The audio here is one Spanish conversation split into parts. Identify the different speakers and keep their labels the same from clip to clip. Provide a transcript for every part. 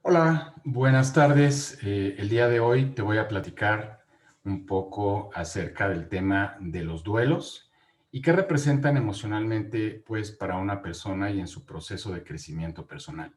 Speaker 1: Hola, buenas tardes. El día de hoy te voy a platicar un poco acerca del tema de los duelos y qué representan emocionalmente, pues, para una persona y en su proceso de crecimiento personal.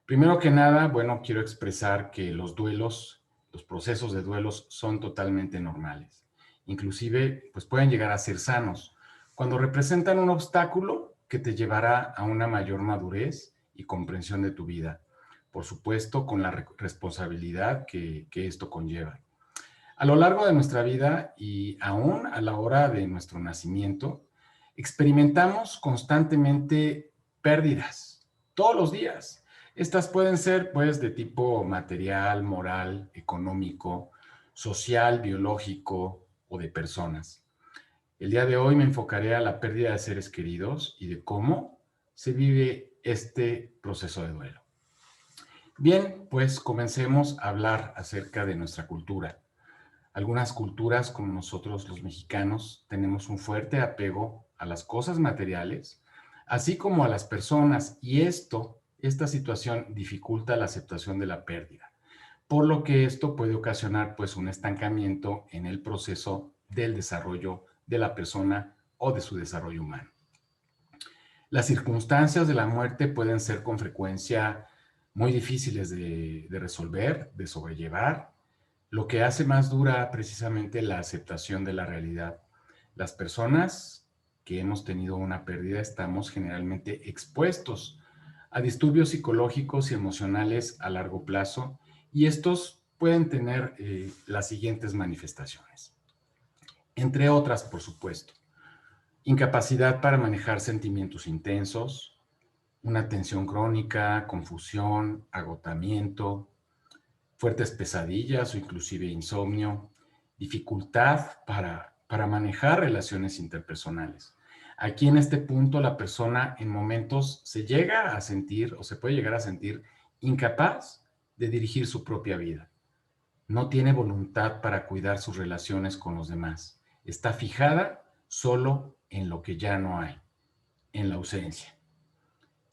Speaker 1: Primero que nada, bueno, quiero expresar que los duelos, los procesos de duelos son totalmente normales. Inclusive, pues pueden llegar a ser sanos cuando representan un obstáculo que te llevará a una mayor madurez y comprensión de tu vida. Por supuesto, con la responsabilidad que esto conlleva. A lo largo de nuestra vida y aún a la hora de nuestro nacimiento, experimentamos constantemente pérdidas, todos los días. Estas pueden ser, pues, de tipo material, moral, económico, social, biológico o de personas. El día de hoy me enfocaré a la pérdida de seres queridos y de cómo se vive este proceso de duelo. Bien, pues comencemos a hablar acerca de nuestra cultura. Algunas culturas, como nosotros los mexicanos, tenemos un fuerte apego a las cosas materiales, así como a las personas, y esta situación dificulta la aceptación de la pérdida, por lo que esto puede ocasionar pues un estancamiento en el proceso del desarrollo de la persona o de su desarrollo humano. Las circunstancias de la muerte pueden ser con frecuencia muy difíciles de resolver, de sobrellevar, lo que hace más dura precisamente la aceptación de la realidad. Las personas que hemos tenido una pérdida estamos generalmente expuestos a disturbios psicológicos y emocionales a largo plazo y estos pueden tener las siguientes manifestaciones, entre otras, por supuesto. Incapacidad para manejar sentimientos intensos, una tensión crónica, confusión, agotamiento, fuertes pesadillas o inclusive insomnio, dificultad para manejar relaciones interpersonales. Aquí en este punto la persona en momentos se llega a sentir o se puede llegar a sentir incapaz de dirigir su propia vida. No tiene voluntad para cuidar sus relaciones con los demás. Está fijada solo en lo que ya no hay, en la ausencia.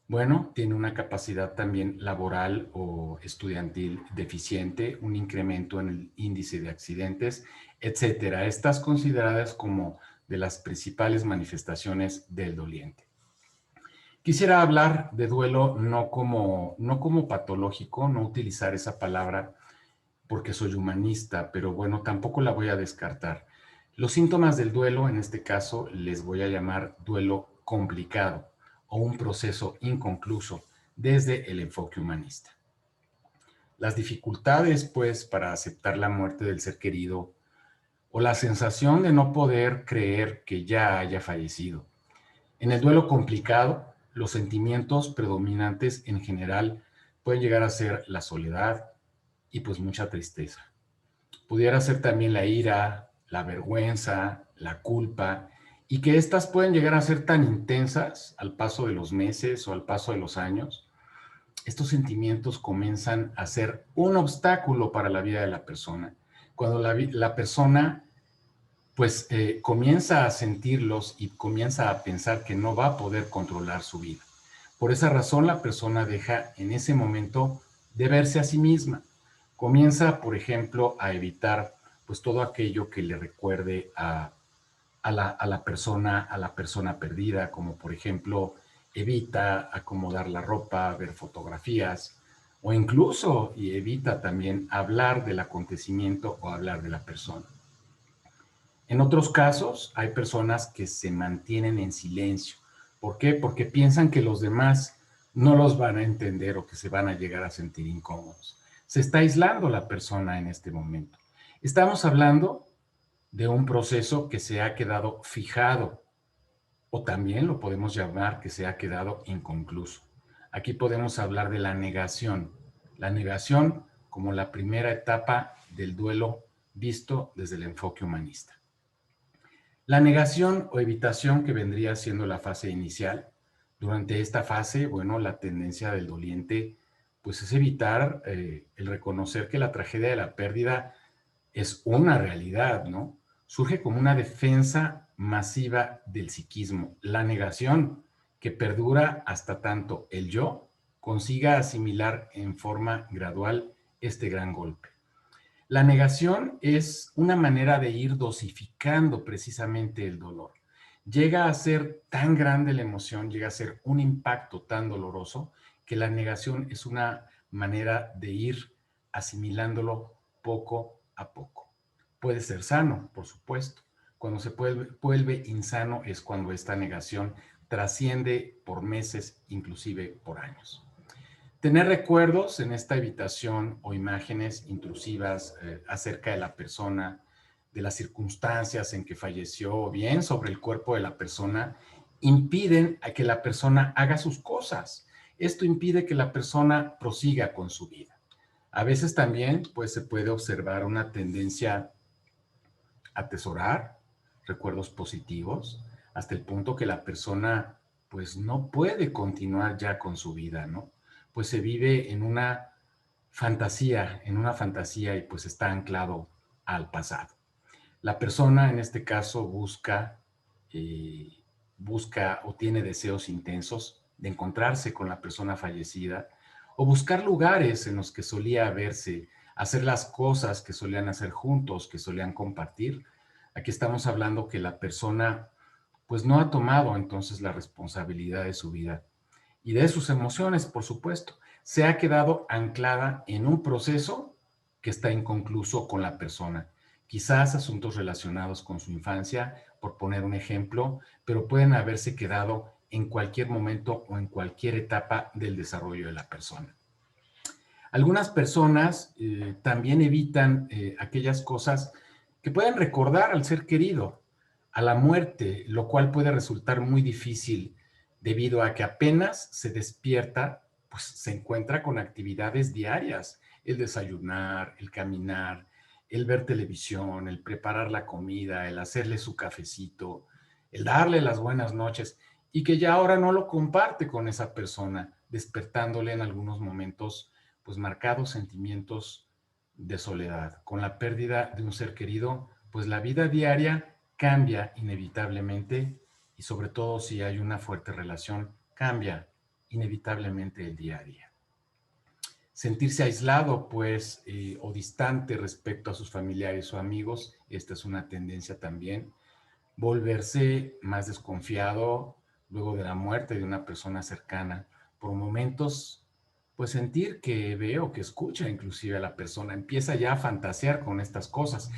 Speaker 1: Bueno, tiene una capacidad también laboral o estudiantil deficiente, un incremento en el índice de accidentes, etcétera. Estas consideradas como de las principales manifestaciones del doliente. Quisiera hablar de duelo no como patológico, no utilizar esa palabra porque soy humanista, pero bueno, tampoco la voy a descartar. Los síntomas del duelo, en este caso, les voy a llamar duelo complicado o un proceso inconcluso desde el enfoque humanista. Las dificultades, pues, para aceptar la muerte del ser querido o la sensación de no poder creer que ya haya fallecido. En el duelo complicado, los sentimientos predominantes en general pueden llegar a ser la soledad y pues mucha tristeza. Pudiera ser también la ira, la vergüenza, la culpa, y que éstas pueden llegar a ser tan intensas al paso de los meses o al paso de los años. Estos sentimientos comienzan a ser un obstáculo para la vida de la persona. Cuando la persona pues comienza a sentirlos y comienza a pensar que no va a poder controlar su vida. Por esa razón la persona deja en ese momento de verse a sí misma. Comienza, por ejemplo, a evitar pues todo aquello que le recuerde a la persona perdida, como por ejemplo evita acomodar la ropa, ver fotografías o incluso y evita también hablar del acontecimiento o hablar de la persona. En otros casos, hay personas que se mantienen en silencio. ¿Por qué? Porque piensan que los demás no los van a entender o que se van a llegar a sentir incómodos. Se está aislando la persona en este momento. Estamos hablando de un proceso que se ha quedado fijado o también lo podemos llamar que se ha quedado inconcluso. Aquí podemos hablar de la negación como la primera etapa del duelo visto desde el enfoque humanista. La negación o evitación que vendría siendo la fase inicial. Durante esta fase, bueno, la tendencia del doliente pues es evitar el reconocer que la tragedia de la pérdida es una realidad, ¿no? Surge como una defensa masiva del psiquismo, la negación que perdura hasta tanto el yo consiga asimilar en forma gradual este gran golpe. La negación es una manera de ir dosificando precisamente el dolor. Llega a ser tan grande la emoción, llega a ser un impacto tan doloroso, que la negación es una manera de ir asimilándolo poco a poco. Puede ser sano, por supuesto. Cuando se vuelve insano es cuando esta negación trasciende por meses, inclusive por años. Tener recuerdos en esta evitación o imágenes intrusivas acerca de la persona, de las circunstancias en que falleció o bien sobre el cuerpo de la persona, impiden a que la persona haga sus cosas. Esto impide que la persona prosiga con su vida. A veces también pues, se puede observar una tendencia a atesorar recuerdos positivos hasta el punto que la persona pues no puede continuar ya con su vida, ¿no? Pues se vive en una fantasía y pues está anclado al pasado. La persona en este caso eh, busca o tiene deseos intensos de encontrarse con la persona fallecida o buscar lugares en los que solía verse, hacer las cosas que solían hacer juntos, que solían compartir. Aquí estamos hablando que la persona pues no ha tomado entonces la responsabilidad de su vida y de sus emociones, por supuesto. Se ha quedado anclada en un proceso que está inconcluso con la persona. Quizás asuntos relacionados con su infancia, por poner un ejemplo, pero pueden haberse quedado en cualquier momento o en cualquier etapa del desarrollo de la persona. Algunas personas también evitan aquellas cosas que pueden recordar al ser querido, a la muerte, lo cual puede resultar muy difícil debido a que apenas se despierta, pues se encuentra con actividades diarias, el desayunar, el caminar, el ver televisión, el preparar la comida, el hacerle su cafecito, el darle las buenas noches y que ya ahora no lo comparte con esa persona, despertándole en algunos momentos pues marcados sentimientos de soledad. Con la pérdida de un ser querido, pues la vida diaria cambia inevitablemente y sobre todo si hay una fuerte relación, cambia inevitablemente el día a día. Sentirse aislado, pues, o distante respecto a sus familiares o amigos, esta es una tendencia también. Volverse más desconfiado luego de la muerte de una persona cercana. Por momentos, pues sentir que ve o que escucha inclusive a la persona, empieza ya a fantasear con estas cosas.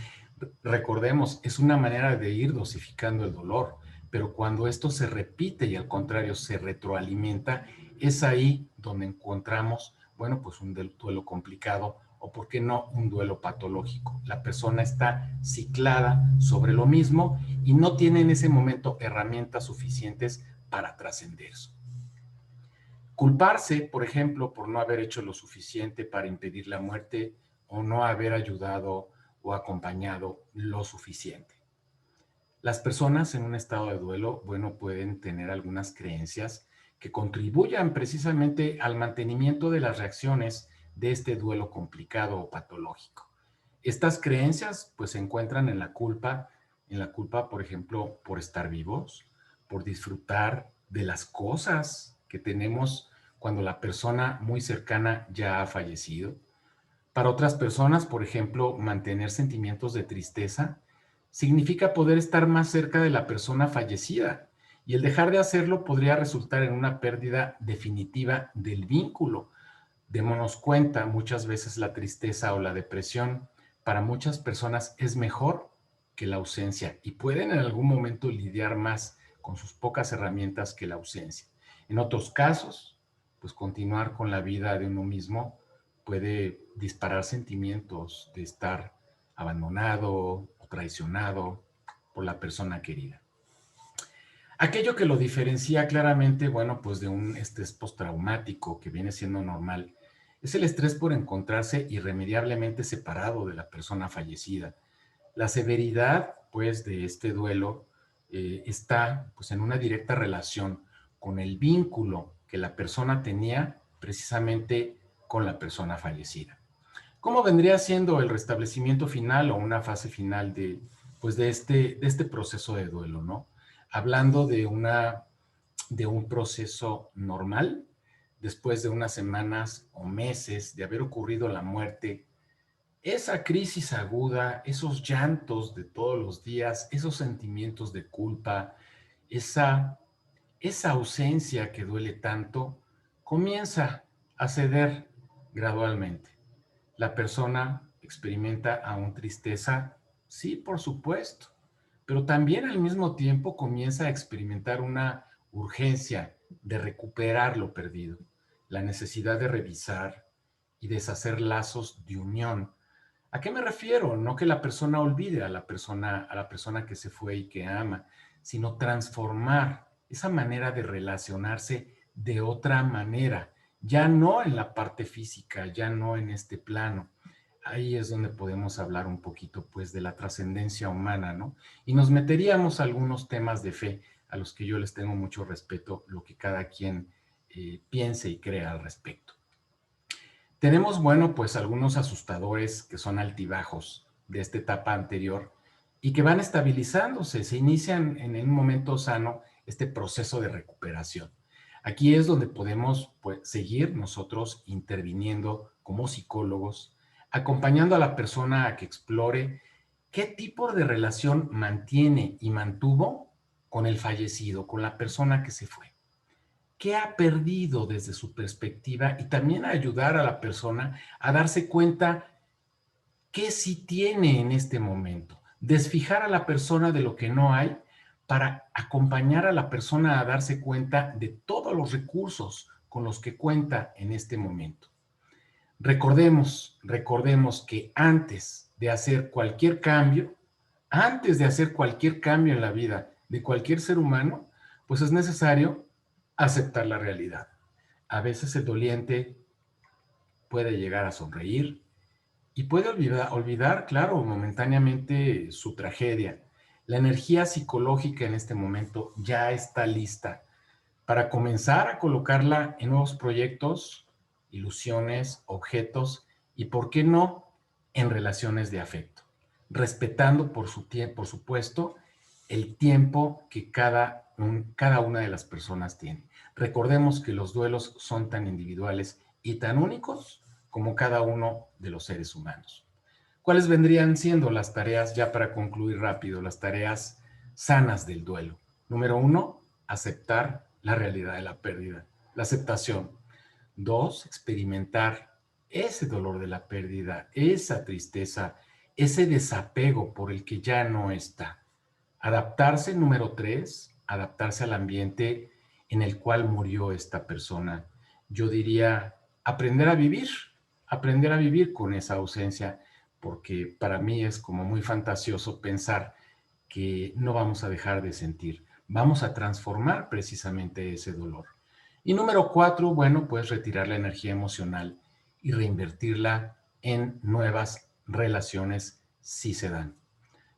Speaker 1: Recordemos, es una manera de ir dosificando el dolor, pero cuando esto se repite y al contrario se retroalimenta, es ahí donde encontramos, bueno, pues un duelo complicado o, por qué no, un duelo patológico. La persona está ciclada sobre lo mismo y no tiene en ese momento herramientas suficientes para trascender eso. Culparse, por ejemplo, por no haber hecho lo suficiente para impedir la muerte o no haber ayudado o acompañado lo suficiente. Las personas en un estado de duelo, bueno, pueden tener algunas creencias que contribuyan precisamente al mantenimiento de las reacciones de este duelo complicado o patológico. Estas creencias, pues, se encuentran en la culpa, por ejemplo, por estar vivos, por disfrutar de las cosas que tenemos cuando la persona muy cercana ya ha fallecido. Para otras personas, por ejemplo, mantener sentimientos de tristeza significa poder estar más cerca de la persona fallecida y el dejar de hacerlo podría resultar en una pérdida definitiva del vínculo. Démonos cuenta, muchas veces la tristeza o la depresión para muchas personas es mejor que la ausencia y pueden en algún momento lidiar más con sus pocas herramientas que la ausencia. En otros casos, pues continuar con la vida de uno mismo puede disparar sentimientos de estar abandonado o traicionado por la persona querida. Aquello que lo diferencia claramente, bueno, pues de un estrés postraumático que viene siendo normal, es el estrés por encontrarse irremediablemente separado de la persona fallecida. La severidad, pues, de este duelo está, pues, en una directa relación con el vínculo que la persona tenía precisamente con la persona fallecida. ¿Cómo vendría siendo el restablecimiento final o una fase final pues de este proceso de duelo, ¿no? Hablando de un proceso normal, después de unas semanas o meses de haber ocurrido la muerte, esa crisis aguda, esos llantos de todos los días, esos sentimientos de culpa, esa, esa ausencia que duele tanto, comienza a ceder gradualmente. La persona experimenta aún tristeza, sí, por supuesto, pero también al mismo tiempo comienza a experimentar una urgencia de recuperar lo perdido, la necesidad de revisar y deshacer lazos de unión. ¿A qué me refiero? No que la persona olvide a la persona que se fue y que ama, sino transformar esa manera de relacionarse de otra manera, ya no en la parte física, ya no en este plano. Ahí es donde podemos hablar un poquito, pues, de la trascendencia humana, ¿no? Y nos meteríamos a algunos temas de fe, a los que yo les tengo mucho respeto, lo que cada quien piense y crea al respecto. Tenemos, bueno, pues algunos asustadores que son altibajos de esta etapa anterior y que van estabilizándose, se inician en un momento sano este proceso de recuperación. Aquí es donde podemos, pues, seguir nosotros interviniendo como psicólogos, acompañando a la persona a que explore qué tipo de relación mantiene y mantuvo con el fallecido, con la persona que se fue. ¿Qué ha perdido desde su perspectiva? Y también ayudar a la persona a darse cuenta qué sí tiene en este momento. Desfijar a la persona de lo que no hay para acompañar a la persona a darse cuenta de todos los recursos con los que cuenta en este momento. Recordemos que antes de hacer cualquier cambio en la vida de cualquier ser humano, pues es necesario aceptar la realidad. A veces el doliente puede llegar a sonreír y puede olvidar, claro, momentáneamente su tragedia. La energía psicológica en este momento ya está lista para comenzar a colocarla en nuevos proyectos, ilusiones, objetos y, ¿por qué no?, en relaciones de afecto, respetando por supuesto, el tiempo que cada una de las personas tiene. Recordemos que los duelos son tan individuales y tan únicos como cada uno de los seres humanos. ¿Cuáles vendrían siendo las tareas, ya para concluir rápido, las tareas sanas del duelo? Número uno, aceptar la realidad de la pérdida, la aceptación. Dos, experimentar ese dolor de la pérdida, esa tristeza, ese desapego por el que ya no está. Adaptarse, número tres, adaptarse al ambiente en el cual murió esta persona. Yo diría aprender a vivir con esa ausencia, porque para mí es como muy fantasioso pensar que no vamos a dejar de sentir, vamos a transformar precisamente ese dolor. Y número cuatro, bueno, pues retirar la energía emocional y reinvertirla en nuevas relaciones si se dan.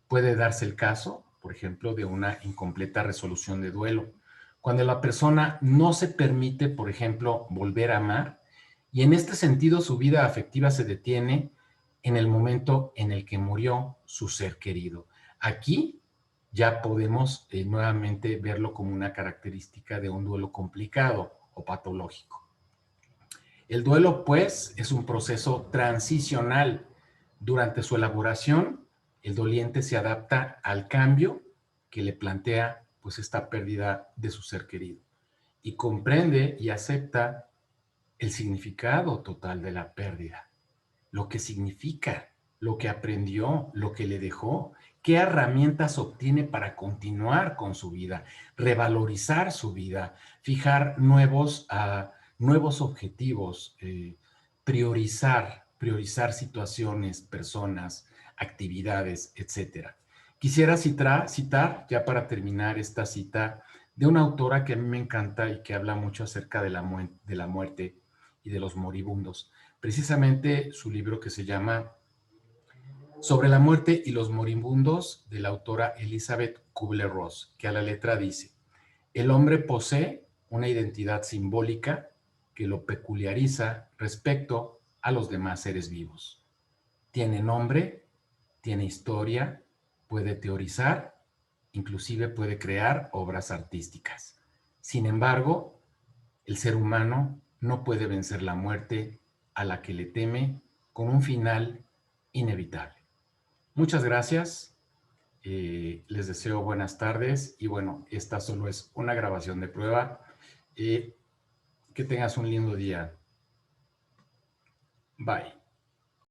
Speaker 1: Puede darse el caso, por ejemplo, de una incompleta resolución de duelo, cuando la persona no se permite, por ejemplo, volver a amar, y en este sentido su vida afectiva se detiene en el momento en el que murió su ser querido. Aquí ya podemos nuevamente verlo como una característica de un duelo complicado o patológico. El duelo, pues, es un proceso transicional. Durante su elaboración, el doliente se adapta al cambio que le plantea, pues, esta pérdida de su ser querido y comprende y acepta el significado total de la pérdida, lo que significa, lo que aprendió, lo que le dejó, qué herramientas obtiene para continuar con su vida, revalorizar su vida, fijar nuevos objetivos, priorizar situaciones, personas, actividades, etcétera. Quisiera citar, ya para terminar esta cita, de una autora que a mí me encanta y que habla mucho acerca de la muerte y de los moribundos. Precisamente su libro que se llama Sobre la muerte y los moribundos, de la autora Elizabeth Kubler-Ross, que a la letra dice: el hombre posee una identidad simbólica que lo peculiariza respecto a los demás seres vivos. Tiene nombre, tiene historia, puede teorizar, inclusive puede crear obras artísticas. Sin embargo, el ser humano no puede vencer la muerte a la que le teme con un final inevitable. Muchas gracias. Les deseo buenas tardes y bueno, esta solo es una grabación de prueba. Que tengas un lindo día. Bye.